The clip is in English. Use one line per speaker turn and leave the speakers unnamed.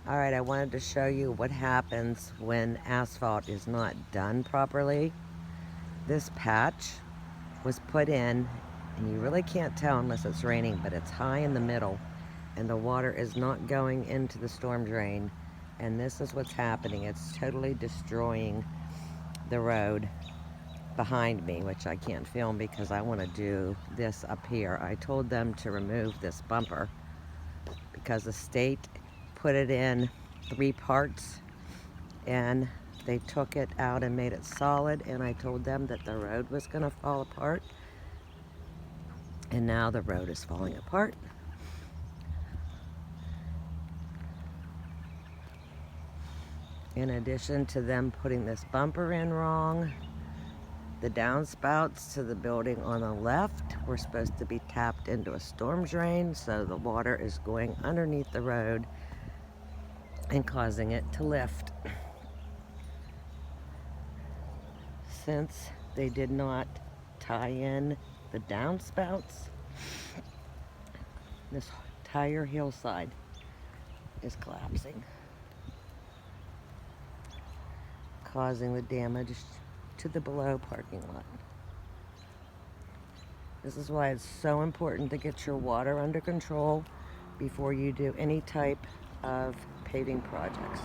All right, I wanted to show you what happens when asphalt is not done properly. This patch was put in, and you really can't tell unless it's raining, but it's high in the middle, and the water is not going into the storm drain. And this is what's happening. It's totally destroying the road behind me, which I can't film because I want to do this up here. I told them to remove this bumper because the state put it in 3 parts and they took it out and made it solid, and I told them that the road was going to fall apart, and now the road is falling apart. In addition to them putting this bumper in wrong, the downspouts to the building on the left were supposed to be tapped into a storm drain, so the water is going underneath the road and causing it to lift. Since they did not tie in the downspouts, this entire hillside is collapsing, causing the damage to the below parking lot. This is why it's so important to get your water under control before you do any type of paving projects.